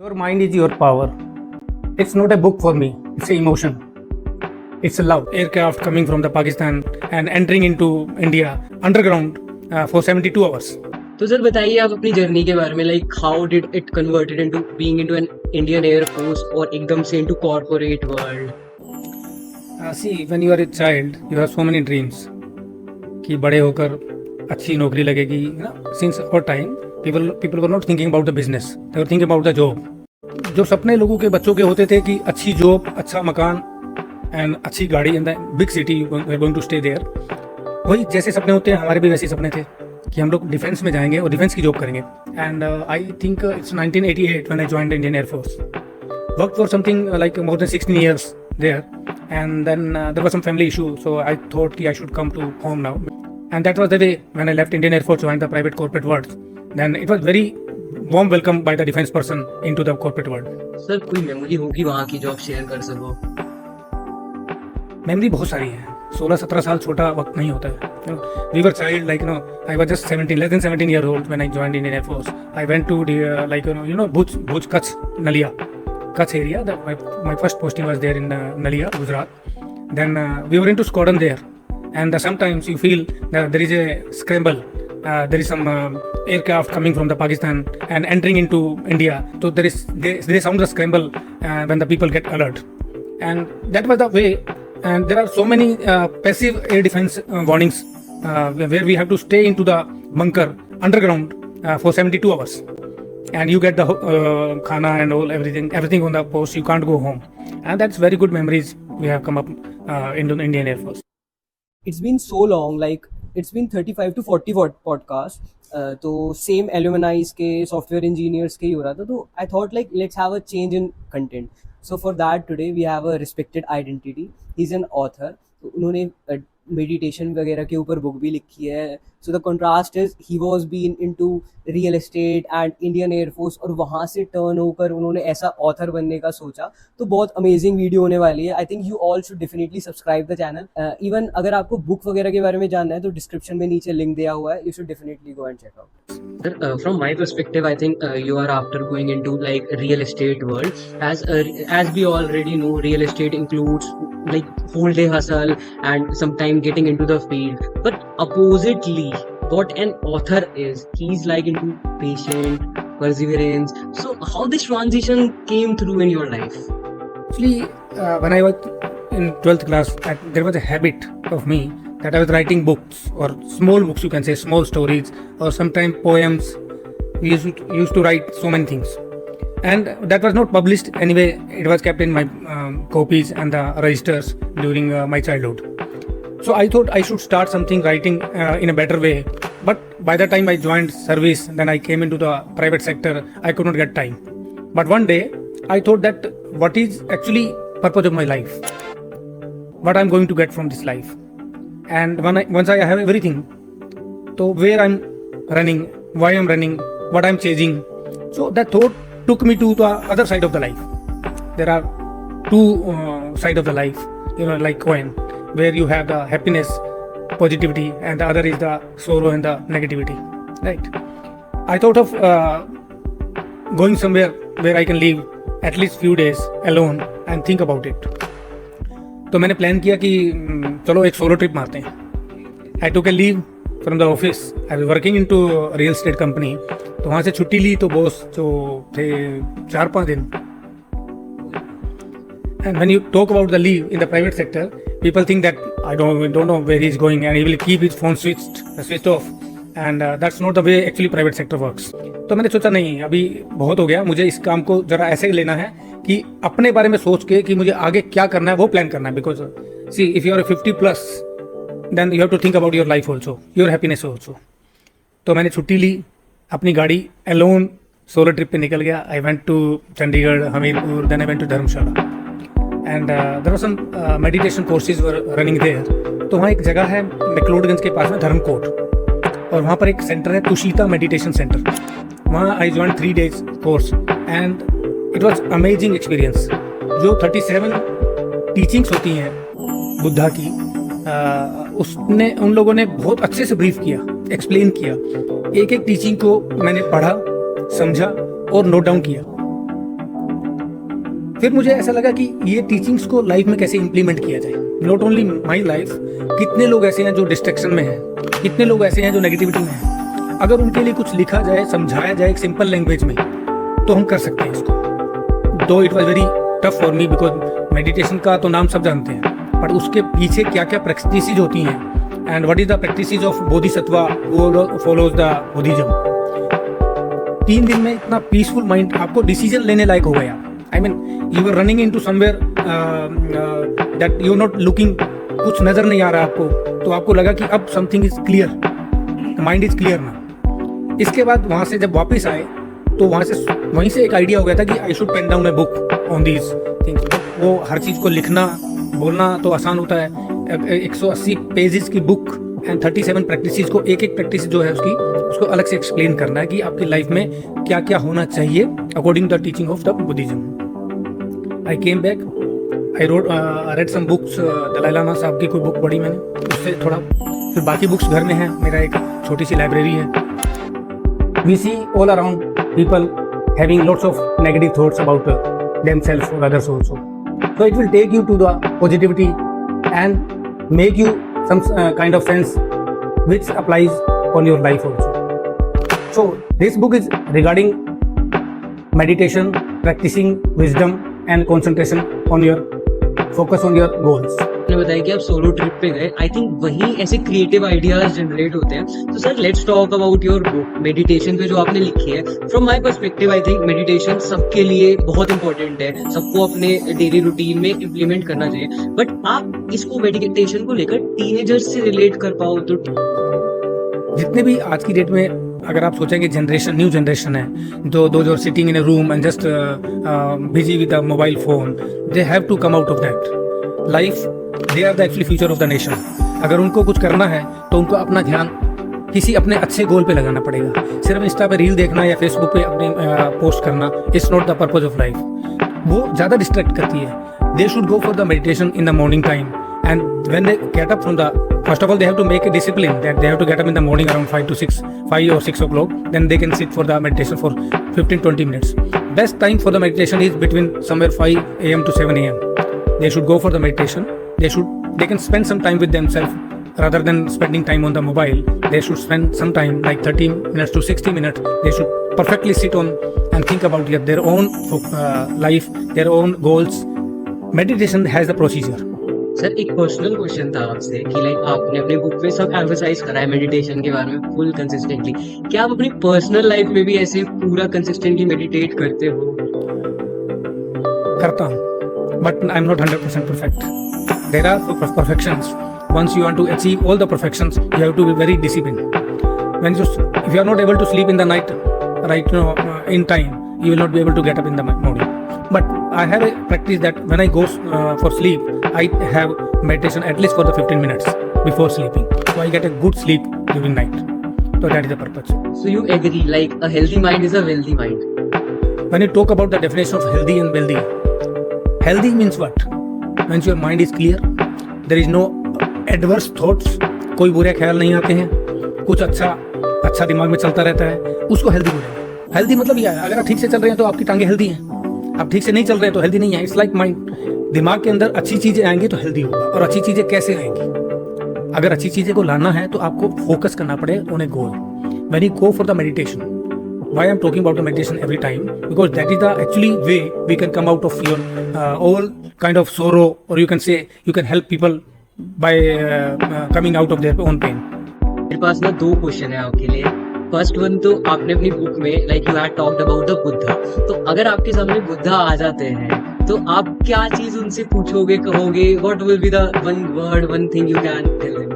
Your mind is your power. It's not a book for me, it's an emotion. It's a love. Aircraft coming from the Pakistan and entering into India underground for 72 hours. तो sir बताइए आप अपनी journey के बारे में, like how did it converted into being into an Indian air force और एकदम से into corporate world. See, when you are a child, you have so many dreams. कि बड़े होकर अच्छी नौकरी लगेगी. Since our time, people were not thinking about the business. They were thinking about the job. जो सपने लोगों के बच्चों के होते थे कि अच्छी जॉब, अच्छा मकान एंड अच्छी गाड़ी in the big city you are going to stay there, वही जैसे सपने होते हैं हमारे भी वैसे सपने थे कि हम लोग डिफेंस में जाएंगे और डिफेंस की जॉब करेंगे. And I think it's 1988 when I joined Indian air force. Work for something like more than 16 years there, and then there was some family issue, so I thought I should come to home now, and that was the way when I left Indian Air Force, joined the private corporate world. Then it was very warm welcome by the defense person into the corporate world. Sir कोई memory होगी वहाँ की जो आप share कर सको? Memory बहुत सारी है. 16-17 साल छोटा वक्त नहीं होता है. We were child, like I was just 17, less than 17 year old when I joined Indian Air Force. I went to the Bhuj, Kutch, Nalia, Kutch area. My first posting was there in Nalia, Gujarat. Then we were into squadron there, and sometimes you feel that there is a scramble. There is some aircraft coming from the Pakistan and entering into India. So they sound the scramble when the people get alert, and that was the way. And there are so many passive air defense warnings where we have to stay into the bunker underground for 72 hours, and you get the khana and everything on the post. You can't go home, and that's very good memories we have come up into the Indian Air Force. It's been so long, like it's been 35 to 40 podcast. तो same alumnis के software engineers के ही हो रहा था, तो I thought like let's have a change in content. So for that today we have a respected identity. He is an author. तो उन्होंने मेडिटेशन वगैरह के ऊपर बुक भी लिखी है. So the contrast is he was been into real estate and Indian air force, और वहाँ से टर्न होकर उन्होंने ऐसा ऑथर बनने का सोचा. तो बहुत अमेजिंग वीडियो होने वाली है. I think you all should definitely subscribe the channel. Even अगर आपको बुक वगैरह के बारे में जानना है तो डिस्क्रिप्शन में नीचे लिंक दिया हुआ है. You should definitely go and check out. From my perspective, I think you are after going into like real estate world. As we already know, real estate includes like whole day hustle and sometime getting into the field. But oppositely, what an author is, he's like into patient, perseverance. So how this transition came through in your life? Actually, when I was in 12th class, there was a habit of me that I was writing books, or small books, you can say, small stories, or sometimes poems. We used to write so many things, and that was not published anyway. It was kept in my copies and the registers during my childhood. So I thought I should start something writing in a better way. But by the time I joined service, then I came into the private sector, I could not get time. But one day I thought that what is actually purpose of my life? What I'm going to get from this life? And once I have everything, so where I'm running, why I'm running, what I'm chasing. So that thought took me to the other side of the life. There are two sides of the life, like coin, where you have the happiness, positivity, and the other is the sorrow and the negativity, right? I thought of going somewhere where I can live at least few days alone and think about it. तो मैंने plan किया कि चलो एक solo trip मारते हैं. I took a leave from the office. I was working into real estate company. तो वहाँ से छुट्टी ली तो बॉस जो थे 4-5 दिन. And when you talk about the leave in the private sector, people think that I don't know where he is going and he will keep his phone switched off, and that's not the way actually private sector works. तो मैंने सोचा नहीं, अभी बहुत हो गया, मुझे इस काम को ज़रा ऐसे ही लेना है कि अपने बारे में सोच के कि मुझे आगे क्या करना है वो प्लान करना है. Because see if you are 50+, then you have to think about your life also, your happiness also. तो मैंने छुट्टी ली, अपनी गाड़ी एलोन सोलो ट्रिप पे निकल गया. I went to Chandigarh, Hamirpur, then I went to Dharamshala, and there were some meditation courses were running there. तो वहाँ एक जगह है मैक्लोडगंज के पास में, धर्मकोट, और वहाँ पर एक सेंटर है तुषिता मेडिटेशन सेंटर. वहाँ I join 3 days course, and it was amazing experience. जो 37 टीचिंग्स होती हैं बुद्धा की, उसने उन लोगों ने बहुत अच्छे से ब्रीफ किया, एक्सप्लेन किया. एक एक टीचिंग को मैंने पढ़ा, समझा और नोट डाउन किया. फिर मुझे ऐसा लगा कि ये टीचिंग्स को लाइफ में कैसे इम्प्लीमेंट किया जाए, नॉट ओनली माई लाइफ, कितने लोग ऐसे हैं जो डिस्ट्रैक्शन में हैं, कितने लोग ऐसे हैं जो नेगेटिविटी में हैं, अगर उनके लिए कुछ लिखा जाए, समझाया जाए एक सिंपल लैंग्वेज में, तो हम कर सकते हैं इसको। दो it was very tough for me because meditation का तो नाम सब जानते हैं, बट उसके पीछे क्या क्या प्रैक्टिसेस होती हैं and what is the practices of Bodhisattva वो फॉलोज द बुद्धिज्म। 3 दिन में इतना पीसफुल माइंड, आपको डिसीजन लेने लायक हो गया। I mean you are running in to somewhere that you are not looking, कुछ नजर नहीं आ रहा आपको, तो आपको लगा कि अब something is clear, mind is clear ना। इसके बाद वहाँ से जब वापस आए तो वहीं से एक आइडिया हो गया था कि I should pen down a book on these things. वो हर चीज़ को लिखना बोलना तो आसान होता है, 180 पेजेस की बुक एंड 37 प्रैक्टिसेस को एक प्रैक्टिस जो है उसको अलग से एक्सप्लेन करना है कि आपकी लाइफ में क्या क्या होना चाहिए according to the teaching of the Buddhism. I came back, I read some books, Dalai Lama साहब की कोई बुक पढ़ी मैंने, उससे थोड़ा, फिर बाकी बुक्स घर में है, मेरा एक छोटी सी लाइब्रेरी है। We see all around people having lots of negative thoughts about themselves or others also, so it will take you to the positivity and make you some kind of sense which applies on your life also. So this book is regarding meditation, practicing wisdom and concentration on your focus on your goals. आपने बताया कि आप solo trip पे गए, I think वहीं ऐसे creative ideas generate होते हैं। तो sir let's talk about your book meditation पे जो आपने लिखी है। From my perspective I think meditation सबके लिए बहुत इंपॉर्टेंट है, सबको अपने डेली रूटीन में इम्प्लीमेंट करना चाहिए, बट आप इसको मेडिटेशन को लेकर टीनेजर्स से रिलेट कर पाओ तो। जितने भी आज की डेट में अगर आप सोचेंगे जनरेशन, न्यू जनरेशन है, जो sitting in a room and just busy with the mobile phone, they have to come out of that life. They are the actually future of the nation. अगर उनको कुछ करना है तो उनको अपना ध्यान किसी अपने अच्छे गोल पे लगाना पड़ेगा। सिर्फ इंस्टा पे रील देखना या फेसबुक पे अपने पोस्ट करना it's not the purpose of life, वो ज़्यादा डिस्ट्रैक्ट करती है। They should go for the meditation in the morning time and when they get up from the, first of all they have to make a discipline that they have to get up in the morning around 5 or 6 o'clock, then they can sit for the meditation for 15-20 minutes. Best time for the meditation is between somewhere 5 a.m. to 7 a.m. They should go for the meditation. They can spend some time with themselves rather than spending time on the mobile. They should spend some time like 30 minutes to 60 minutes. They should perfectly sit on and think about their own life, their own goals. Meditation has a procedure. Sir एक personal question था आपसे कि like आपने अपने book में सब emphasise करा है मेडिटेशन के बारे में फुल कंसिस्टेंटली, क्या आप अपनी पर्सनल लाइफ में भी ऐसे पूरा कंसिस्टेंटली मेडिटेट करते हो? करता हूँ, but I am not 100% perfect. There are perfections. Once you want to achieve all the perfections, you have to be very disciplined. If you are not able to sleep in the night, in time, you will not be able to get up in the morning. But I have a practice that when I go for sleep, I have meditation at least for the 15 minutes before sleeping. So I get a good sleep during night. So that is the purpose. So you agree, like a healthy mind is a wealthy mind. When you talk about the definition of healthy and wealthy, healthy means what? When your mind is clear, there is no adverse thoughts, कोई बुरे ख्याल नहीं आते हैं, कुछ अच्छा दिमाग में चलता रहता है, उसको हेल्दी बोलेंगे. हेल्दी मतलब यह है, अगर आप ठीक से चल रहे हैं तो आपकी टांगे हेल्दी हैं, आप ठीक से नहीं चल रहे हैं तो हेल्दी नहीं है. It's like mind. दिमाग के अंदर अच्छी चीजें आएंगी तो हेल्दी होगा. और अच्छी चीजें कैसे आएंगी? अगर अच्छी चीजें को लाना है तो आपको फोकस करना पड़ेगा on A goal. When you go for the meditation, why I'm talking about the meditation every time, because that is the actually way we can come out of your all kind of sorrow, or you can say you can help people by coming out of their own pain. मेरे पास ना 2 question है आपके लिए. First one, तो आपने अपनी book में like you had talked about the Buddha, तो अगर आपके सामने बुद्धा आ जाते हैं तो आप क्या चीज उनसे पूछोगे, कहोगे? What will be the one word, one thing you can tell them?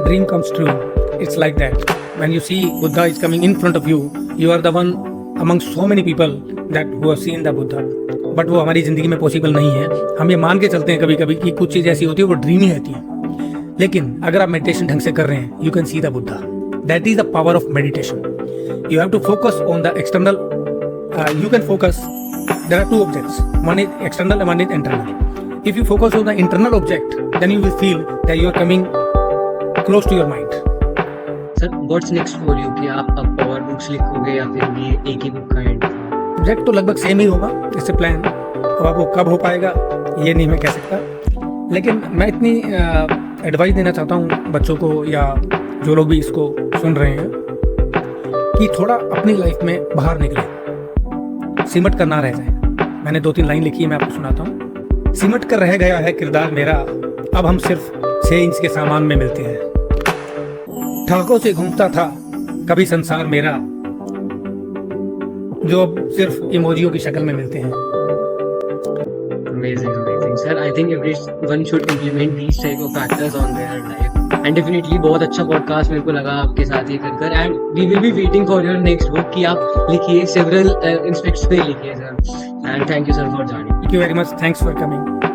Dream comes true. It's like that. When you see Buddha is coming in front of you, you are the one among so many people that who have seen the Buddha. But वो हमारी ज़िंदगी में possible नहीं है. हम ये मान के चलते हैं कभी कभी कि कुछ चीज़ ऐसी होती है वो ड्रीम ही रहती है. लेकिन अगर आप मेडिटेशन ढंग से कर रहे हैं, you can see the Buddha. That is the power of meditation. You have to focus on the external. You can focus. There are 2 objects. One is external and one is internal. If you focus on the internal object, then you will feel that you are coming close to your mind. Sir what's next for you, कि आप अब और books लिखोगे या फिर ये एक ही book का एंड? प्रोजेक्ट तो लगभग सेम ही होगा. इससे प्लान अब आपको कब हो पाएगा ये नहीं मैं कह सकता, लेकिन मैं इतनी एडवाइस देना चाहता हूँ बच्चों को या जो लोग भी इसको सुन रहे हैं कि थोड़ा अपनी लाइफ में बाहर निकले, सिमट कर ना रह जाए। मैंने 2-3 लाइन लिखी है, मैं आपको सुनाता हूँ। सिमट कर रह गया है किरदार मेरा, अब हम सिर्फ 6 इंच के सामान में मिलते हैं। ठाकों से घूमता था कभी संसार मेरा, जो अब सिर्फ इमोजियों की शक्ल में मिलते हैं। Amazing, amazing, sir. I think everyone should implement these type of factors on their life. And definitely बहुत अच्छा podcast मेरे को लगा आपके साथ ये कर and we will be waiting for your next book कि आप लिखिए, several aspects पे लिखिए sir. And thank you sir for joining. Thank you very much. Thanks for coming.